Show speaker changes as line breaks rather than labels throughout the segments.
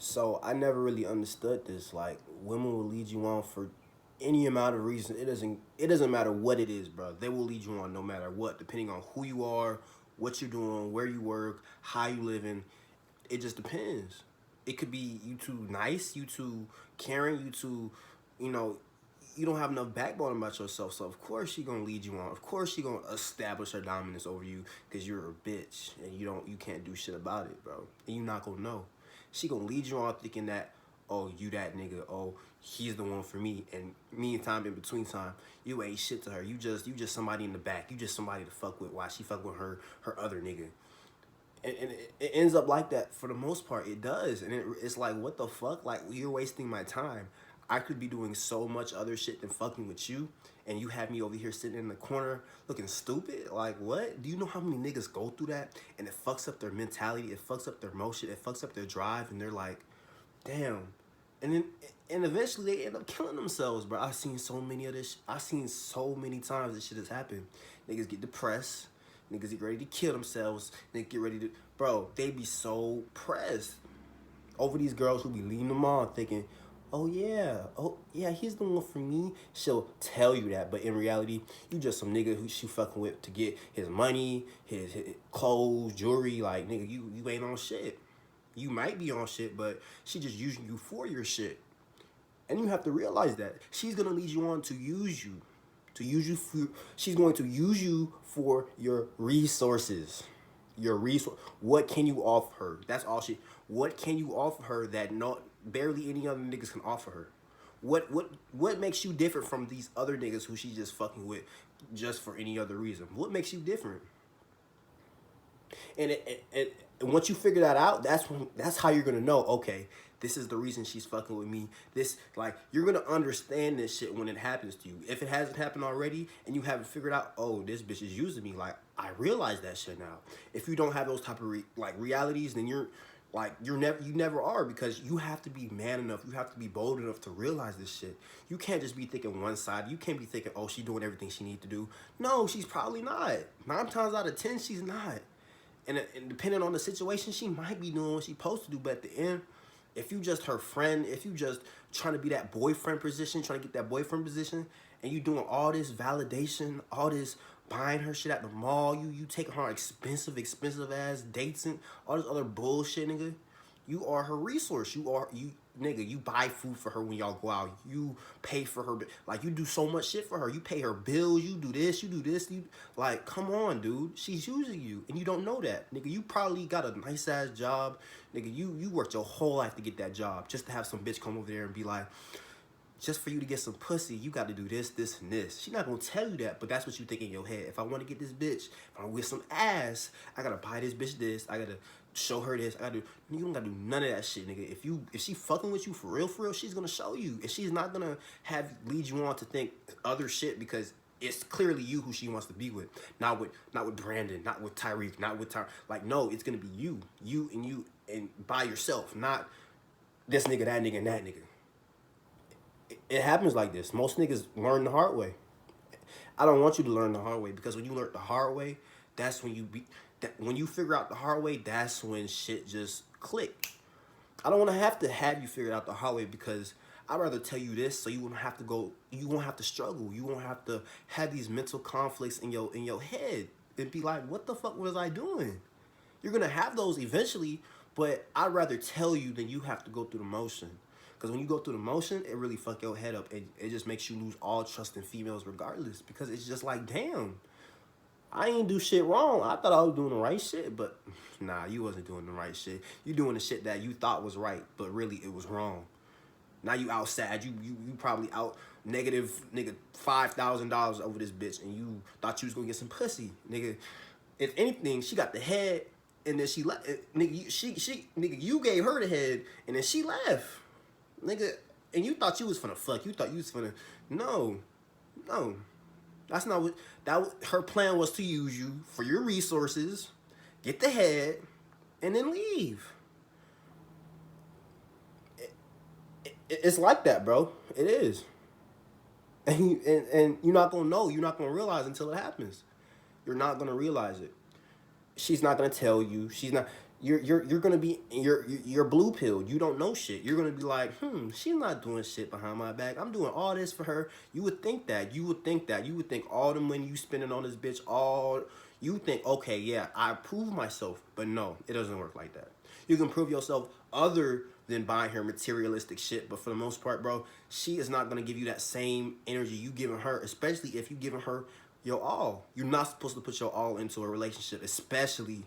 So I never really understood this. Like women will lead you on for any amount of reason. It doesn't matter what it is, bro. They will lead you on no matter what, depending on who you are, what you're doing, where you work, how you living. It just depends. It could be you too nice, you too caring, you too, you know, you don't have enough backbone about yourself. So of course she gonna lead you on. Of course she gonna establish her dominance over you because you're a bitch and you can't do shit about it, bro. And you not gonna know. She gonna lead you on thinking that, oh, you that nigga, oh, he's the one for me, and me and time in between time, you ain't shit to her. You just somebody in the back. You just somebody to fuck with while she fuck with her other nigga. And it ends up like that for the most part. It does, and it's like, what the fuck? Like, you're wasting my time. I could be doing so much other shit than fucking with you, and you have me over here sitting in the corner looking stupid. Like, what? Do you know how many niggas go through that, and it fucks up their mentality, it fucks up their motion, it fucks up their drive, and they're like, damn. And then and eventually they end up killing themselves, bro. I've seen so many of this. I've seen so many times this shit has happened. Niggas get depressed. Niggas get ready to kill themselves. Niggas get ready to, bro. They be so pressed over these girls who be leading them on, thinking, oh yeah, he's the one for me. She'll tell you that, but in reality, you just some nigga who she fucking with to get his money, his clothes, jewelry. Like, nigga, you ain't on shit. You might be on shit, but she just using you for your shit. And you have to realize that. She's gonna lead you on to use you. To use you for, she's going to use you for your resources. Your resource. What can you offer her? That's all she. What can you offer her that not barely any other niggas can offer her? What makes you different from these other niggas who she just fucking with just for any other reason? What makes you different? And once you figure that out, that's how you're gonna know. Okay, this is the reason she's fucking with me. This, like, you're gonna understand this shit when it happens to you. If it hasn't happened already and you haven't figured out, oh, this bitch is using me. Like, I realize that shit now. If you don't have those type of realities, then you never are, because you have to be man enough. You have to be bold enough to realize this shit. You can't just be thinking one side. You can't be thinking, oh, she's doing everything she needs to do. No, she's probably not. 9 times out of 10, she's not. And depending on the situation, she might be doing what she's supposed to do. But at the end, if you just her friend, if you just trying to be that boyfriend position, trying to get that boyfriend position, and you doing all this validation, all this buying her shit at the mall, you taking her expensive ass dates and all this other bullshit, nigga. You are her resource. Nigga, you buy food for her when y'all go out. You pay for her, like, you do so much shit for her. You pay her bills, you do this, like, come on, dude. She's using you, and you don't know that. Nigga, you probably got a nice-ass job. Nigga, you worked your whole life to get that job, just to have some bitch come over there and be like, just for you to get some pussy, you got to do this, this, and this. She not going to tell you that, but that's what you think in your head. If I want to get this bitch, if I want to get some ass, I got to buy this bitch this. I got to show her this. You don't got to do none of that shit, nigga. If she fucking with you for real, she's going to show you. And she's not going to lead you on to think other shit, because it's clearly you who she wants to be with. Not with Brandon, not with Tyreek, not with Like, no, it's going to be you. You and by yourself, not this nigga, that nigga, and that nigga. It happens like this. Most niggas learn the hard way. I don't want you to learn the hard way, because when you learn the hard way, that's when when you figure out the hard way, that's when shit just click. I don't want to have you figure it out the hard way, because I'd rather tell you this so you won't have to struggle. You won't have to have these mental conflicts in your head and be like, what the fuck was I doing? You're going to have those eventually, but I'd rather tell you than you have to go through the motion. Because when you go through the motion, it really fuck your head up. It just makes you lose all trust in females regardless. Because it's just like, damn, I ain't do shit wrong. I thought I was doing the right shit. But nah, you wasn't doing the right shit. You doing the shit that you thought was right, but really it was wrong. Now you outside. You probably out negative, nigga, $5,000 over this bitch. And you thought you was going to get some pussy. Nigga, if anything, she got the head. And then she left. Nigga, nigga, you gave her the head. And then she left. Nigga, and you thought you was finna fuck. You thought you was finna... No. That's not what... Her plan was to use you for your resources, get the head, and then leave. It's like that, bro. It is. And you're not gonna know. You're not gonna realize until it happens. You're not gonna realize it. She's not gonna tell you. She's not... you're gonna be you're blue pilled. You don't know shit. You're gonna be like, she's not doing shit behind my back. I'm doing all this for her. You would think that. You would think that. You would think all the money you spending on this bitch, all you think, okay, yeah, I prove myself. But no, it doesn't work like that. You can prove yourself other than buying her materialistic shit. But for the most part, bro, she is not gonna give you that same energy you giving her, especially if you giving her your all. You're not supposed to put your all into a relationship, especially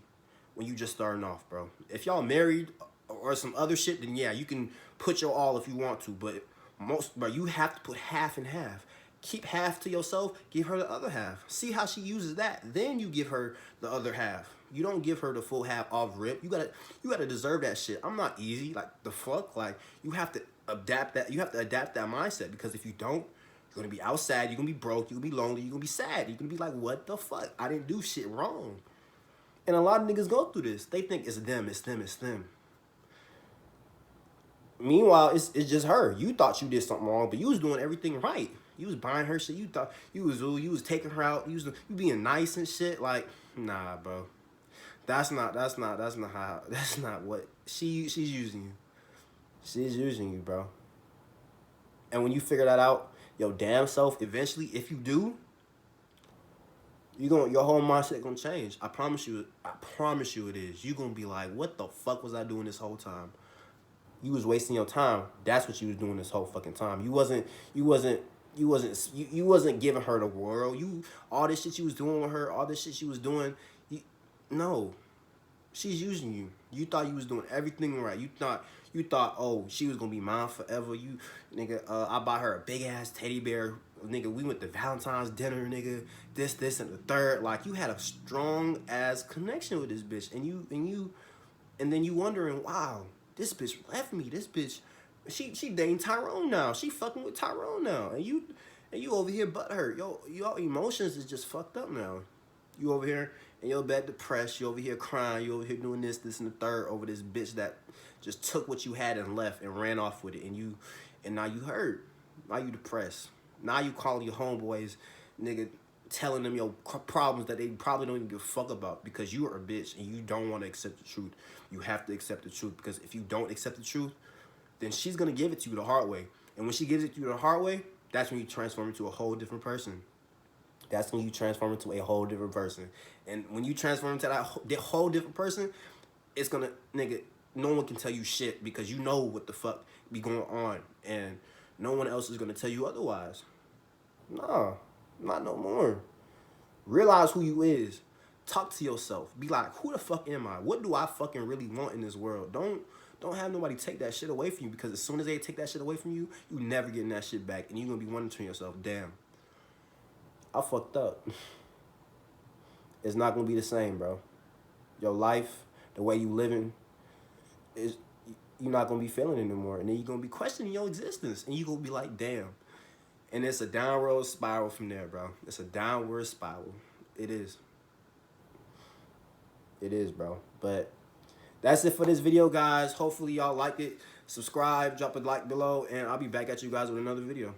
when you just starting off, bro. If y'all married or some other shit, then yeah, you can put your all if you want to. But bro, you have to put half and half. Keep half to yourself, give her the other half. See how she uses that. Then you give her the other half. You don't give her the full half off rip. You gotta deserve that shit. I'm not easy. Like the fuck? Like you have to adapt that. You have to adapt that mindset, because if you don't, you're gonna be outside, you're gonna be broke, you're gonna be lonely, you're gonna be sad. You're gonna be like, what the fuck? I didn't do shit wrong. And a lot of niggas go through this. They think it's them, it's them, it's them. Meanwhile, it's just her. You thought you did something wrong, but you was doing everything right. You was buying her shit. You thought you was taking her out. You being nice and shit. Like, nah, bro. That's not what she's using you. She's using you, bro. And when you figure that out, your damn self, eventually, if you do, your whole mindset gonna change. I promise you it is. You gonna be like, what the fuck was I doing this whole time? You was wasting your time. That's what you was doing this whole fucking time. You wasn't giving her the world. All this shit you was doing with her, all this shit she was doing, no. She's using you. You thought you was doing everything right. You thought, oh, she was gonna be mine forever. I bought her a big ass teddy bear. Nigga, we went to Valentine's dinner, nigga. This, and the third. Like, you had a strong ass connection with this bitch, and then you wondering, wow, this bitch left me. This bitch, she dating Tyrone now. She fucking with Tyrone now, and you over here butthurt. Your emotions is just fucked up now. You over here in your bed depressed. You over here crying. You over here doing this, and the third over this bitch that just took what you had and left and ran off with it. And now you hurt. Now you depressed. Now you calling your homeboys, nigga, telling them your problems that they probably don't even give a fuck about, because you are a bitch and you don't want to accept the truth. You have to accept the truth, because if you don't accept the truth, then she's going to give it to you the hard way. And when she gives it to you the hard way, that's when you transform into a whole different person. That's when you transform into a whole different person. And when you transform into that whole different person, it's going to, nigga, no one can tell you shit, because you know what the fuck be going on. And no one else is going to tell you otherwise. Nah, not no more. Realize who you is. Talk to yourself. Be like, who the fuck am I? What do I fucking really want in this world? Don't have nobody take that shit away from you, because as soon as they take that shit away from you, you never getting that shit back. And you're going to be wondering to yourself, damn, I fucked up. It's not going to be the same, bro. Your life, the way you living, you're not going to be feeling it anymore. And then you're going to be questioning your existence. And you're going to be like, damn. And it's a downward spiral from there, bro. It's a downward spiral. It is. It is, bro. But that's it for this video, guys. Hopefully y'all liked it. Subscribe, drop a like below, and I'll be back at you guys with another video.